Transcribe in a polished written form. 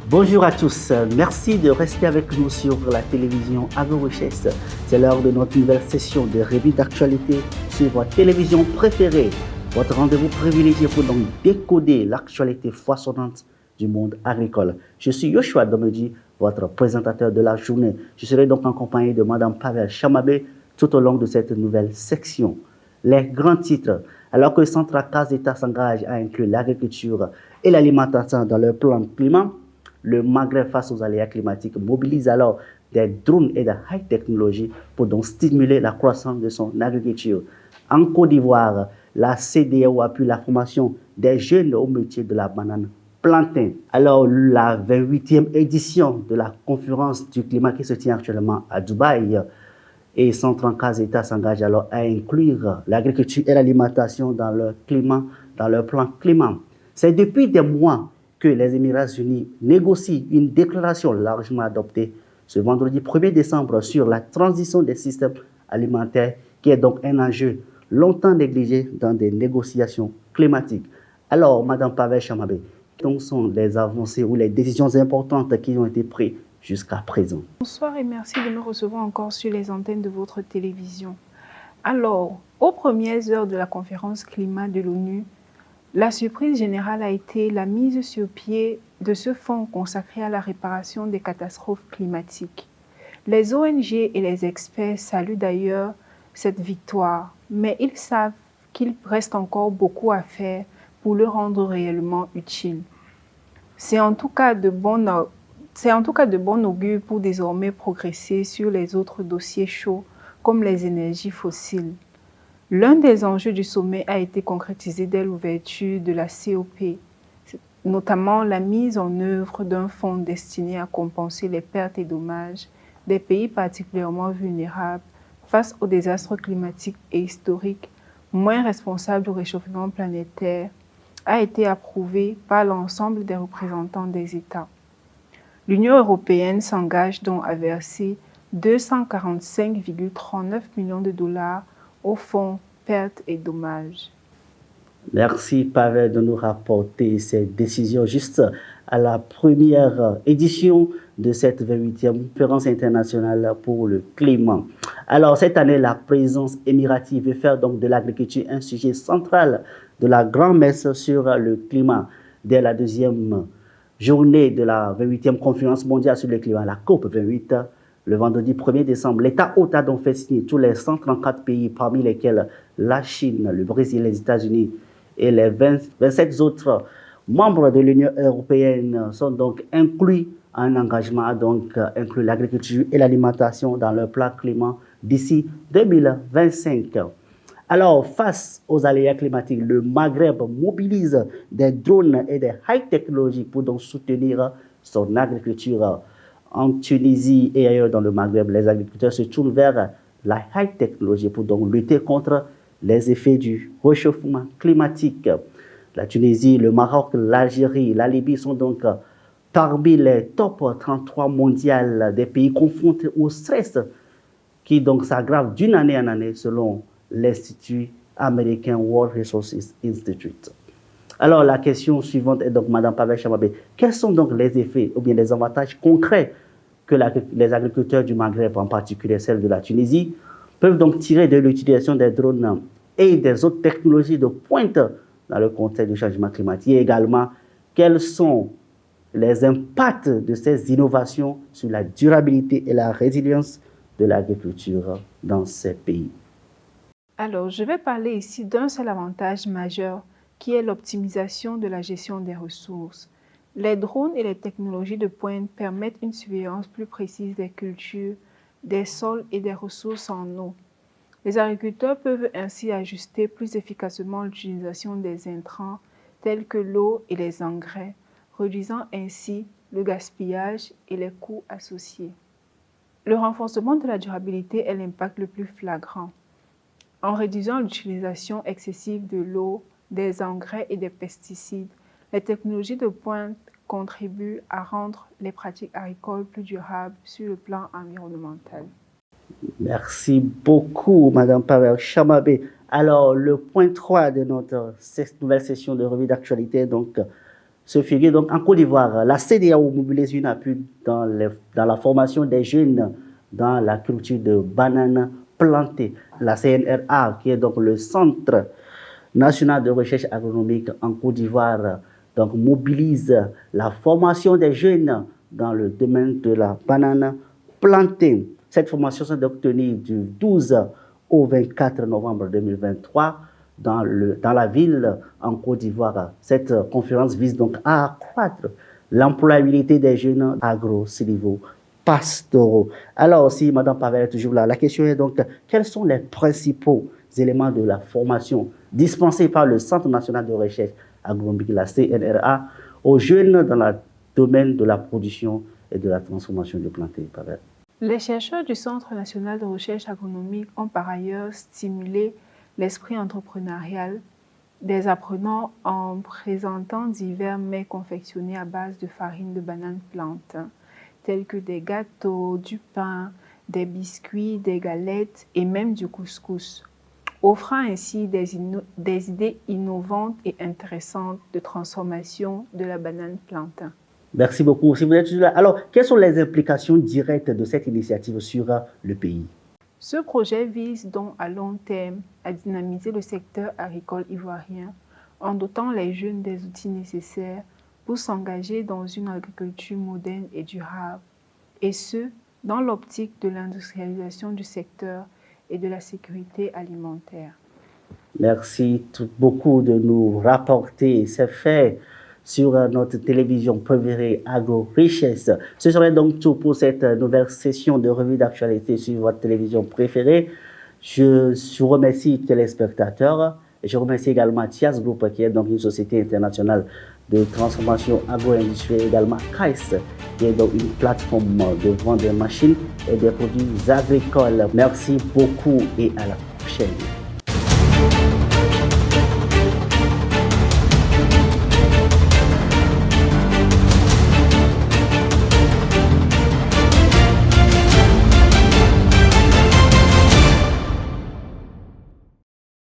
Bonjour à tous, merci de rester avec nous sur la télévision AgroRichesse. C'est l'heure de notre nouvelle session de revue d'actualité sur votre télévision préférée. Votre rendez-vous privilégié pour donc décoder l'actualité foisonnante du monde agricole. Je suis Yoshua Domedi, votre présentateur de la journée. Je serai donc en compagnie de Mme Pavel Chamabé tout au long de cette nouvelle section. Les grands titres. Alors que le Centracas d'État s'engage à inclure l'agriculture et l'alimentation dans leur plan climat, le Maghreb face aux aléas climatiques mobilise alors des drones et des high technologies pour donc stimuler la croissance de son agriculture. En Côte d'Ivoire, la CEDEAO appuie la formation des jeunes au métier de la banane plantain. Alors, la 28e édition de la conférence du climat qui se tient actuellement à Dubaï et 134 États s'engagent alors à inclure l'agriculture et l'alimentation dans leur plan climat. C'est depuis des mois que les Émirats unis négocient une déclaration largement adoptée ce vendredi 1er décembre sur la transition des systèmes alimentaires, qui est donc un enjeu longtemps négligé dans des négociations climatiques. Alors, Mme Pavel Chamabé, quelles sont les avancées ou les décisions importantes qui ont été prises jusqu'à présent? Bonsoir et merci de me recevoir encore sur les antennes de votre télévision. Alors, aux premières heures de la conférence climat de l'ONU, la surprise générale a été la mise sur pied de ce fonds consacré à la réparation des catastrophes climatiques. Les ONG et les experts saluent d'ailleurs cette victoire, mais ils savent qu'il reste encore beaucoup à faire pour le rendre réellement utile. C'est en tout cas de bon augure pour désormais progresser sur les autres dossiers chauds comme les énergies fossiles. L'un des enjeux du sommet a été concrétisé dès l'ouverture de la COP, notamment la mise en œuvre d'un fonds destiné à compenser les pertes et dommages des pays particulièrement vulnérables face aux désastres climatiques et historiques moins responsables du réchauffement planétaire, a été approuvé par l'ensemble des représentants des États. L'Union européenne s'engage donc à verser 245,39 millions de dollars au fonds pertes et dommages. Merci Pavel de nous rapporter ces décisions juste à la première édition de cette 28e conférence internationale pour le climat. Alors cette année, la présidence émirative veut faire donc de l'agriculture un sujet central de la grand-messe sur le climat. Dès la deuxième journée de la 28e conférence mondiale sur le climat, la COP 28, le vendredi 1er décembre, l'État hôte a donc fait signer tous les 134 pays, parmi lesquels la Chine, le Brésil, les États-Unis et les 27 autres membres de l'Union européenne sont donc inclus en un engagement à donc inclure l'agriculture et l'alimentation dans leur plan climat d'ici 2025. Alors, face aux aléas climatiques, le Maghreb mobilise des drones et des high technologies pour donc soutenir son agriculture. En Tunisie et ailleurs dans le Maghreb, les agriculteurs se tournent vers la high technologie pour donc lutter contre les effets du réchauffement climatique. La Tunisie, le Maroc, l'Algérie, la Libye sont donc parmi les top 33 mondiales des pays confrontés au stress qui donc s'aggrave d'une année en année selon l'Institut américain World Resources Institute. Alors la question suivante est donc, Mme Pavel Chamabé, quels sont donc les effets ou bien les avantages concrets que les agriculteurs du Maghreb, en particulier celles de la Tunisie, peuvent donc tirer de l'utilisation des drones et des autres technologies de pointe dans le contexte du changement climatique, et également quels sont les impacts de ces innovations sur la durabilité et la résilience de l'agriculture dans ces pays. Alors, je vais parler ici d'un seul avantage majeur qui est l'optimisation de la gestion des ressources. Les drones et les technologies de pointe permettent une surveillance plus précise des cultures, des sols et des ressources en eau. Les agriculteurs peuvent ainsi ajuster plus efficacement l'utilisation des intrants tels que l'eau et les engrais, réduisant ainsi le gaspillage et les coûts associés. Le renforcement de la durabilité est l'impact le plus flagrant. En réduisant l'utilisation excessive de l'eau, des engrais et des pesticides, les technologies de pointe contribuent à rendre les pratiques agricoles plus durables sur le plan environnemental. Merci beaucoup, Mme Pavel Chamabé. Alors, le point 3 de notre nouvelle session de revue d'actualité, donc, se figurer donc en Côte d'Ivoire. La CEDEAO mobilise une appui dans la formation des jeunes dans la culture de bananes plantées. La CNRA, qui est donc le Centre national de recherche agronomique en Côte d'Ivoire, donc mobilise la formation des jeunes dans le domaine de la banane plantée. Cette formation s'est donc tenue du 12 au 24 novembre 2023 dans la ville en Côte d'Ivoire. Cette conférence vise donc à accroître l'employabilité des jeunes agro-sylvo-pastoraux. Alors aussi, Madame Pavel est toujours là. La question est donc, quels sont les principaux éléments de la formation dispensée par le Centre national de recherche agronomique, la CNRA, aux jeunes dans le domaine de la production et de la transformation de plantes, Pavel? Les chercheurs du Centre national de recherche agronomique ont par ailleurs stimulé l'esprit entrepreneurial des apprenants en présentant divers mets confectionnés à base de farine de banane plante, tels que des gâteaux, du pain, des biscuits, des galettes et même du couscous, offrant ainsi des idées innovantes et intéressantes de transformation de la banane plante. Merci beaucoup. Si vous êtes là. Alors, quelles sont les implications directes de cette initiative sur le pays? Ce projet vise donc à long terme à dynamiser le secteur agricole ivoirien en dotant les jeunes des outils nécessaires pour s'engager dans une agriculture moderne et durable, et ce, dans l'optique de l'industrialisation du secteur et de la sécurité alimentaire. Merci beaucoup de nous rapporter ces faits sur notre télévision préférée Agro-Richesse. Ce serait donc tout pour cette nouvelle session de revue d'actualité sur votre télévision préférée. Je vous remercie, téléspectateurs. Et je remercie également Thias Group, qui est donc une société internationale de transformation agro-industrielle, également KAIS, qui est donc une plateforme de vente des machines et des produits agricoles. Merci beaucoup et à la prochaine.